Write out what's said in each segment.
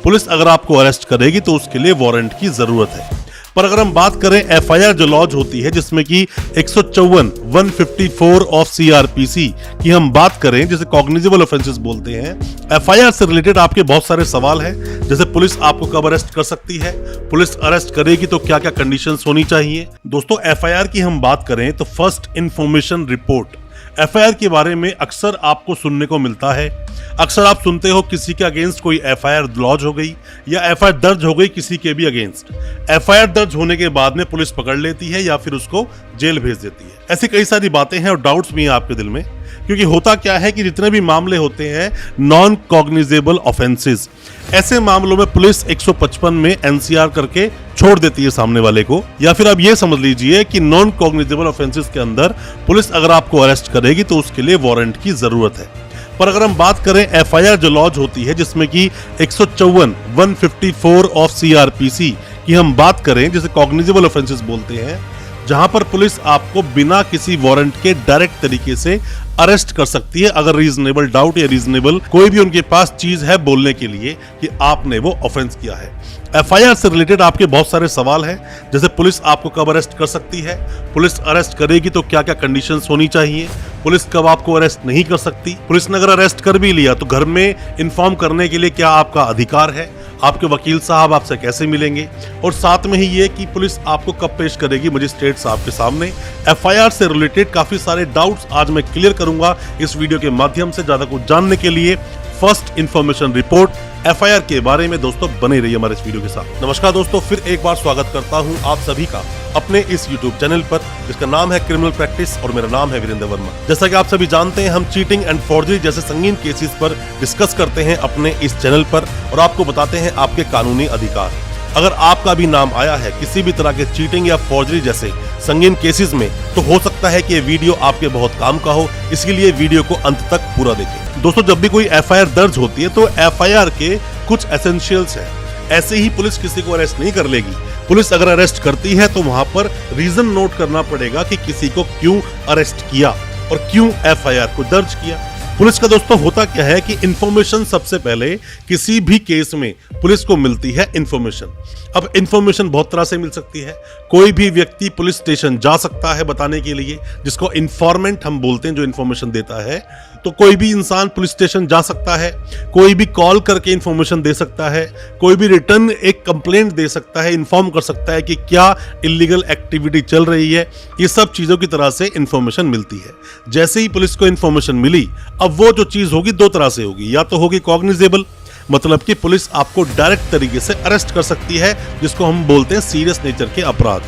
Police अगर आपको arrest करेगी तो उसके लिए वारंट की जरूरत है। पर अगर हम बात करें एफआईआर जो लॉन्च होती है, जिसमें कि 154 ऑफ सीआरपीसी की हम बात करें, जिसे कॉग्निजेबल ऑफेंसेस बोलते हैं, एफआईआर से रिलेटेड आपके बहुत सारे सवाल हैं। जैसे पुलिस आपको कब अरेस्ट कर सकती है, पुलिस अरेस्ट करेगी तो क्या क्या कंडीशंस होनी चाहिए। दोस्तों, एफआईआर की हम बात करें तो फर्स्ट इंफॉर्मेशन रिपोर्ट, एफआईआर के बारे में अक्सर आपको सुनने को मिलता है। अक्सर आप सुनते हो किसी के अगेंस्ट कोई एफआईआर लॉन्च हो गई या एफआईआर दर्ज हो गई किसी के भी अगेंस्ट। एफआईआर दर्ज होने के बाद में पुलिस पकड़ लेती है या फिर उसको जेल भेज देती है। ऐसी कई सारी बातें हैं और डाउट्स भी हैं आपके दिल में, क्योंकि होता क्या है कि जितने भी मामले होते हैं नॉन कॉग्निजेबल ऑफेंसेस, ऐसे मामलों में पुलिस 155 में एनसीआर करके छोड़ देती है सामने वाले को। या फिर आप ये समझ लीजिए कि नॉन कॉग्निजेबल ऑफेंसेस के अंदर पुलिस अगर आपको अरेस्ट करेगी तो उसके लिए वारंट की जरूरत है। पर अगर हम बात करें एफआईआर जो लॉन्च होती है, जिसमें कि 154 ऑफ सीआरपीसी की हम बात करें, जिसे कॉग्निजेबल ऑफेंसेस बोलते हैं, जहां पर पुलिस आपको बिना किसी वारंट के डायरेक्ट तरीके से अरेस्ट कर सकती है अगर रीजनेबल डाउट या रीजनेबल कोई भी उनके पास चीज है बोलने के लिए कि आपने वो ऑफेंस किया है। एफआईआर से रिलेटेड आपके बहुत सारे सवाल हैं, जैसे पुलिस आपको कब अरेस्ट कर सकती है, पुलिस अरेस्ट करेगी तो क्या क्या कंडीशंस होनी चाहिए, पुलिस कब आपको अरेस्ट नहीं कर सकती, पुलिस ने अगर अरेस्ट कर भी लिया तो घर में इन्फॉर्म करने के लिए क्या आपका अधिकार है, आपके वकील साहब आपसे कैसे मिलेंगे, और साथ में ही ये कि पुलिस आपको कब पेश करेगी मजिस्ट्रेट साहब के सामने। एफआईआर से रिलेटेड काफी सारे डाउट्स आज मैं क्लियर करूंगा इस वीडियो के माध्यम से। ज्यादा कुछ जानने के लिए फर्स्ट इंफॉर्मेशन रिपोर्ट एफआईआर के बारे में दोस्तों बने रहिए हमारे इस वीडियो के साथ। नमस्कार दोस्तों, फिर एक बार स्वागत करता हूं आप सभी का अपने इस यूट्यूब चैनल पर, जिसका नाम है क्रिमिनल प्रैक्टिस और मेरा नाम है वीरेंद्र वर्मा। जैसा कि आप सभी जानते हैं, हम चीटिंग एंड फॉर्जरी जैसे संगीन केसेस पर डिस्कस करते हैं अपने इस चैनल पर और आपको बताते हैं आपके कानूनी अधिकार। अगर आपका भी नाम आया है किसी भी तरह के चीटिंग या फॉर्जरी जैसे संगीन केसेस में, तो हो सकता है कि ये वीडियो आपके बहुत काम का हो, इसलिए वीडियो को अंत तक पूरा देखें। दोस्तों, जब भी कोई एफआईआर दर्ज होती है तो एफआईआर के कुछ एसेंशियल्स हैं। ऐसे ही पुलिस किसी को अरेस्ट नहीं कर लेगी। पुलिस अगर अरेस्ट करती है तो वहां पर रीजन नोट करना पड़ेगा कि किसी को क्यों अरेस्ट किया और क्यों एफआईआर को दर्ज किया। पुलिस का दोस्तों होता क्या है कि इंफॉर्मेशन सबसे पहले किसी भी केस में पुलिस को मिलती है इंफॉर्मेशन। अब इंफॉर्मेशन बहुत तरह से मिल सकती है। कोई भी व्यक्ति पुलिस स्टेशन जा सकता है बताने के लिए, जिसको इन्फॉर्मेंट हम बोलते हैं, जो इंफॉर्मेशन देता है। तो कोई भी इंसान पुलिस स्टेशन जा सकता है, कोई भी कॉल करके इंफॉर्मेशन दे सकता है, कोई भी रिटर्न एक कंप्लेंट दे सकता है, इन्फॉर्म कर सकता है कि क्या इलीगल एक्टिविटी चल रही है। ये सब चीजों की तरह से इंफॉर्मेशन मिलती है। जैसे ही पुलिस को इंफॉर्मेशन मिली, अब वो जो चीज होगी दो तरह से होगी। या तो होगी कॉग्निजेबल, मतलब कि पुलिस आपको डायरेक्ट तरीके से अरेस्ट कर सकती है, जिसको हम बोलते हैं सीरियस नेचर के अपराध।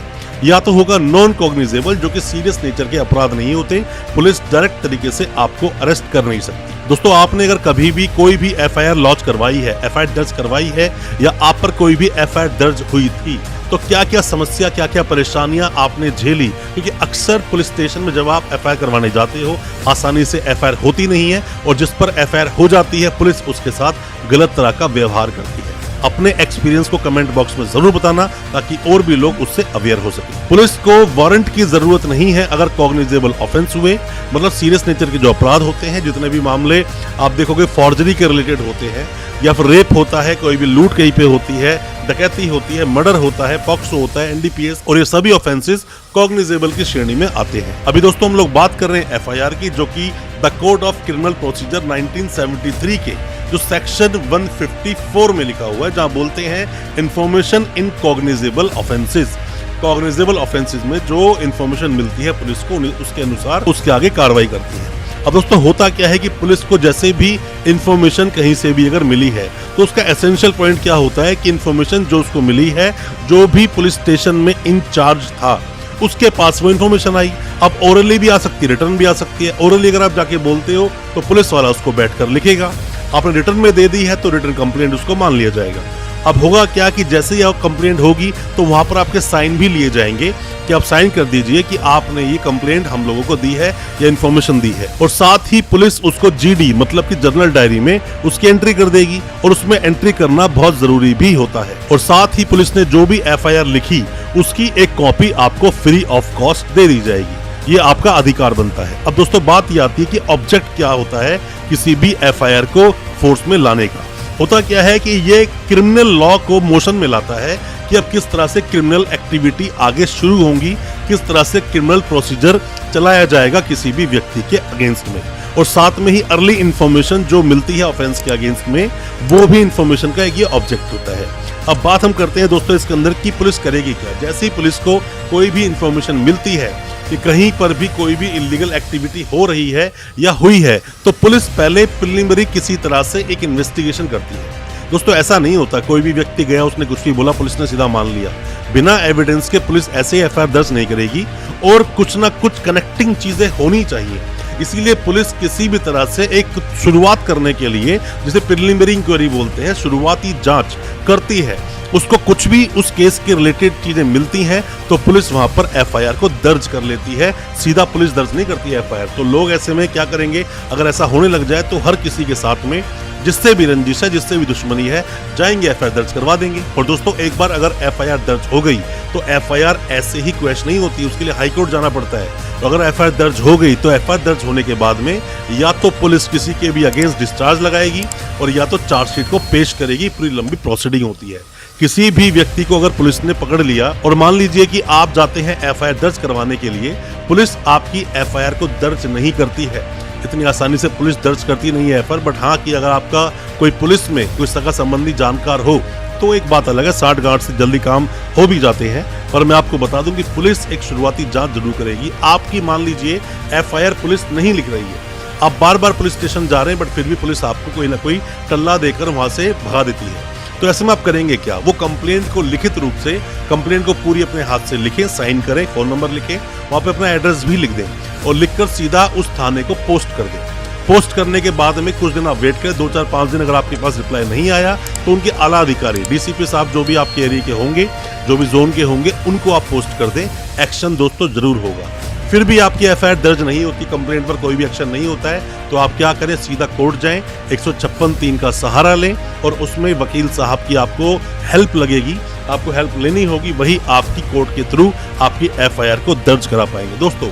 या तो होगा नॉन कॉग्निजेबल, जो कि सीरियस नेचर के अपराध नहीं होते, पुलिस डायरेक्ट तरीके से आपको अरेस्ट कर नहीं सकती। दोस्तों, आपने अगर कभी भी कोई भी एफआईआर लॉन्च करवाई है, एफआईआर दर्ज करवाई है, या आप पर कोई भी एफआईआर दर्ज हुई थी, तो क्या क्या समस्या, क्या क्या परेशानियां आपने झेली, क्योंकि अक्सर पुलिस स्टेशन में जब आप एफआईआर करवाने जाते हो आसानी से एफआईआर होती नहीं है, और जिस पर एफआईआर हो जाती है पुलिस उसके साथ गलत तरह का व्यवहार करती है। अपने एक्सपीरियंस को कमेंट बॉक्स में जरूर बताना, ताकि और भी लोग उससे अवेयर हो सके। पुलिस को वारंट की जरूरत नहीं है अगर कॉग्निजेबल ऑफेंस हुए, मतलब सीरियस नेचर के जो अपराध होते हैं। जितने भी मामले आप देखोगे फॉर्जरी के रिलेटेड होते हैं, या फिर रेप होता है, कोई भी लूट कहीं पे होती है, डकैती होती है, मर्डर होता है, पॉक्सो होता है, एनडीपीएस, और ये सभी ऑफेंसेस कॉग्निजेबल की श्रेणी में आते हैं। अभी दोस्तों हम लोग बात कर रहे हैं एफआईआर की, जो कि the code of criminal procedure 1973 के जो सेक्शन 154 में लिखा हुआ है, जहां बोलते हैं information in cognizable offences. Cognizable offences में जो इंफॉर्मेशन मिलती है पुलिस को, उसके अनुसार उसके आगे कार्रवाई करती है। अब दोस्तों होता क्या है कि पुलिस को जैसे भी इंफॉर्मेशन कहीं से भी अगर मिली है, तो उसका एसेंशियल पॉइंट क्या होता है कि इंफॉर्मेशन जो उसको मिली है, जो भी पुलिस स्टेशन में इंचार्ज था उसके पास वो इन्फॉर्मेशन आई। अब ओरली भी आ सकती है, रिटर्न भी आ सकती है। ओरली अगर आप जाके बोलते हो तो पुलिस वाला उसको बैठकर लिखेगा। आपने रिटर्न में दे दी है तो रिटर्न कंप्लेंट उसको मान लिया जाएगा। अब होगा क्या कि जैसे ही आप कंप्लेंट होगी तो वहां पर आपके साइन भी लिए जाएंगे कि आप साइन कर दीजिए कि आपने ये कंप्लेंट हम लोगों को दी है या इन्फॉर्मेशन दी है। और साथ ही पुलिस उसको जीडी मतलब कि जर्नल डायरी में उसकी एंट्री कर देगी, और उसमें एंट्री करना बहुत जरूरी भी होता है। और साथ ही पुलिस ने जो भी एफआईआर लिखी उसकी एक कॉपी आपको फ्री ऑफ कॉस्ट दे दी जाएगी। ये आपका अधिकार बनता है। अब दोस्तों बात ये आती है कि ऑब्जेक्ट क्या होता है किसी भी एफआईआर को फोर्स में लाने का। होता क्या है कि ये क्रिमिनल लॉ को मोशन में लाता है कि अब किस तरह से क्रिमिनल एक्टिविटी आगे शुरू होंगी, किस तरह से क्रिमिनल प्रोसीजर चलाया जाएगा किसी भी व्यक्ति के अगेंस्ट में, और साथ में ही अर्ली इंफॉर्मेशन जो मिलती है ऑफेंस के अगेंस्ट में, वो भी इंफॉर्मेशन का एक ये ऑब्जेक्ट होता है। अब बात हम करते हैं दोस्तों इसके अंदर कि पुलिस करेगी क्या। जैसे ही पुलिस को कोई भी इंफॉर्मेशन मिलती है कि कहीं पर भी कोई भी इलीगल एक्टिविटी हो रही है या हुई है, तो पुलिस पहले प्रिलिमिनरी किसी तरह से एक इन्वेस्टिगेशन करती है। दोस्तों ऐसा नहीं होता कोई भी व्यक्ति गया, उसने कुछ भी बोला, पुलिस ने सीधा मान लिया। बिना एविडेंस के पुलिस ऐसे एफआईआर दर्ज नहीं करेगी, और कुछ ना कुछ कनेक्टिंग चीजें होनी चाहिए। इसीलिए पुलिस किसी भी तरह से एक शुरुआत करने के लिए, जिसे प्रिलिमिनरी इंक्वायरी बोलते हैं, शुरुआती जांच करती है। उसको कुछ भी उस केस के रिलेटेड चीजें मिलती हैं तो पुलिस वहां पर एफआईआर को दर्ज कर लेती है। सीधा पुलिस दर्ज नहीं करती है एफआईआर। तो लोग ऐसे में क्या करेंगे, अगर ऐसा होने लग जाए तो हर किसी के साथ में जिससे भी रंजिश है, जिससे भी दुश्मनी है, जाएंगे एफआईआर दर्ज करवा देंगे। और दोस्तों एक बार अगर एफआईआर दर्ज हो गई तो एफआईआर ऐसे ही क्वैश नहीं होती, उसके लिए हाईकोर्ट जाना पड़ता है। तो अगर एफआईआर दर्ज हो गई तो एफआईआर दर्ज होने के बाद में या तो पुलिस किसी के भी अगेंस्ट डिस्चार्ज लगाएगी और या तो चार्जशीट को पेश करेगी। पूरी लंबी प्रोसीडिंग होती है। किसी भी व्यक्ति को अगर पुलिस ने पकड़ लिया और मान लीजिए कि आप जाते हैं एफआईआर दर्ज करवाने के लिए, पुलिस आपकी एफआईआर को दर्ज नहीं करती है। इतनी आसानी से पुलिस दर्ज करती नहीं है एफआईआर। बट हाँ कि अगर आपका कोई पुलिस में कोई सगा संबंधी जानकार हो तो एक बात अलग है, 60 गार्ड से जल्दी काम हो भी जाते हैं। पर मैं आपको बता दूं कि पुलिस एक शुरुआती जांच जरूर करेगी। आपकी मान लीजिए एफआईआर पुलिस नहीं लिख रही है, आप बार बार पुलिस स्टेशन जा रहे हैं, बट फिर भी पुलिस आपको कोई ना कोई टल्ला देकर वहां से भगा देती है। तो ऐसे में आप करेंगे क्या, वो कंप्लेंट को लिखित रूप से, कंप्लेंट को पूरी अपने हाथ से लिखें, साइन करें, फोन नंबर लिखें, वहां पे अपना एड्रेस भी लिख दें और लिखकर सीधा उस थाने को पोस्ट कर दें। पोस्ट करने के बाद में कुछ दिन आप वेट करें, 2, 4, 5 दिन। अगर आपके पास रिप्लाई नहीं आया तो उनके आला अधिकारी, डीसीपी साहब जो भी आपके एरिया के होंगे, जो भी जोन के होंगे, उनको आप पोस्ट कर दें। एक्शन दोस्तों जरूर होगा। फिर भी आपकी एफआईआर दर्ज नहीं होती, कंप्लेंट पर कोई भी एक्शन नहीं होता है, तो आप क्या करें, सीधा कोर्ट जाएं, 156(3) का सहारा लें और उसमें वकील साहब की आपको हेल्प लगेगी, आपको हेल्प लेनी होगी। वही आपकी कोर्ट के थ्रू आपकी एफआईआर को दर्ज करा पाएंगे। दोस्तों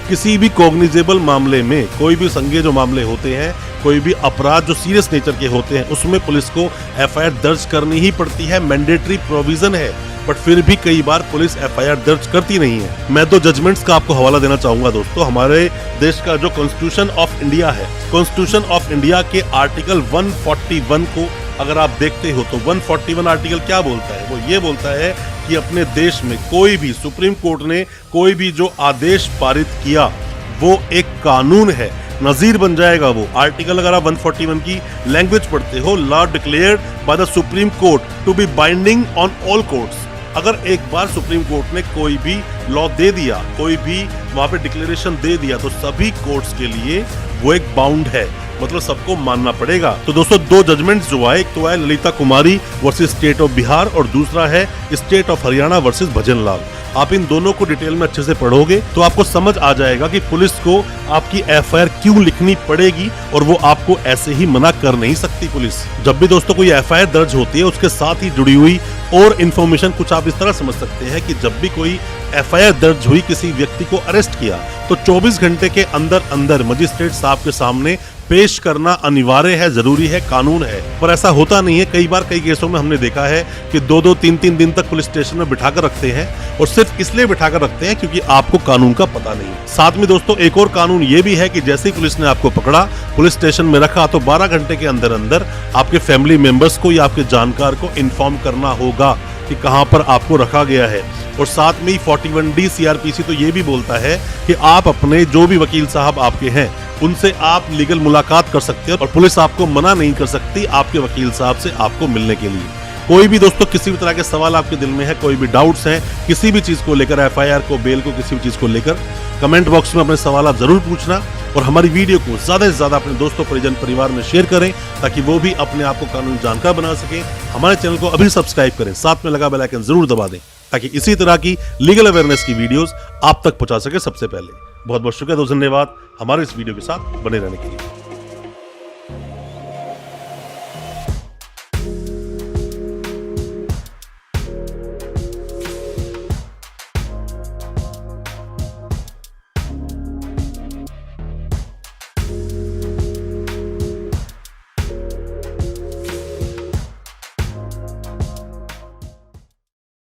किसी भी कॉग्निजेबल मामले में, कोई भी संज्ञेय जो मामले होते हैं, कोई भी अपराध जो सीरियस नेचर के होते हैं, उसमें पुलिस को एफआईआर दर्ज करनी ही पड़ती है। मैंडेटरी प्रोविजन है। बट फिर भी कई बार पुलिस एफआईआर दर्ज करती नहीं है। मैं 2 जजमेंट्स का आपको हवाला देना चाहूंगा दोस्तों। हमारे देश का जो कॉन्स्टिट्यूशन ऑफ इंडिया है, कॉन्स्टिट्यूशन ऑफ इंडिया के आर्टिकल 141 को अगर आप देखते हो तो 141 आर्टिकल क्या बोलता है, वो ये बोलता है कि अपने देश में कोई भी, सुप्रीम कोर्ट ने कोई भी जो आदेश पारित किया वो एक कानून है, नजीर बन जाएगा वो। आर्टिकल अगर आप 141 की लैंग्वेज पढ़ते हो, law declared by the supreme court to be binding on all courts. अगर एक बार सुप्रीम कोर्ट ने कोई भी लॉ दे दिया, कोई भी वहां पे डिक्लेरेशन दे दिया, तो सभी कोर्ट्स के लिए वो एक बाउंड है, मतलब सबको मानना पड़ेगा। तो दोस्तों 2 जजमेंट्स जो आए, एक तो है ललिता कुमारी वर्सेस स्टेट ऑफ बिहार और दूसरा है स्टेट ऑफ हरियाणा वर्सेस भजन लाल। आप इन दोनों को डिटेल में अच्छे से पढ़ोगे तो आपको समझ आ जाएगा कि पुलिस को आपकी एफआईआर क्यों लिखनी पड़ेगी और वो आपको ऐसे ही मना कर नहीं सकती। पुलिस जब भी दोस्तों कोई एफआईआर दर्ज होती है, उसके साथ ही जुड़ी हुई और इन्फॉर्मेशन कुछ आप इस तरह समझ सकते हैं कि जब भी कोई एफआईआर दर्ज हुई, किसी व्यक्ति को अरेस्ट किया, तो 24 घंटे के अंदर अंदर मजिस्ट्रेट साहब के सामने पेश करना अनिवार्य है, जरूरी है, कानून है। पर ऐसा होता नहीं है। कई बार कई केसों में हमने देखा है कि 2-2, 3-3 दिन तक पुलिस स्टेशन में बिठा कर रखते हैं, और सिर्फ इसलिए बिठा कर रखते हैं क्योंकि आपको कानून का पता नहीं। साथ में दोस्तों एक और कानून ये भी है कि जैसे ही पुलिस ने आपको पकड़ा, पुलिस स्टेशन में रखा, तो 12 घंटे के अंदर अंदर आपके फैमिली मेंबर्स को या आपके जानकार को इन्फॉर्म करना होगा कि कहां पर आपको रखा गया है। और साथ में ही 41D CRPC तो ये भी बोलता है कि आप अपने जो भी वकील साहब आपके हैं, उनसे आप लीगल मुलाकात कर सकते हैं और पुलिस आपको मना नहीं कर सकती आपके वकील साहब से आपको मिलने के लिए। कोई भी दोस्तों किसी भी तरह के सवाल आपके दिल में है, कोई भी डाउट्स हैं किसी भी चीज को लेकर, एफआईआर को, बेल को, किसी भी चीज को लेकर, कमेंट बॉक्स में अपने सवाल जरूर पूछना। और हमारी वीडियो को ज्यादा से ज्यादा अपने दोस्तों, परिजन, परिवार में शेयर करें ताकि वो भी अपने आप को कानूनी जानकार बना सके। हमारे चैनल को अभी सब्सक्राइब करें, साथ में लगा बेल आइकन जरूर दबा दें ताकि इसी तरह की लीगल अवेयरनेस की वीडियोस आप तक पहुंचा सके सबसे पहले। बहुत बहुत शुक्रिया, धन्यवाद हमारे इस वीडियो के साथ बने रहने के लिए।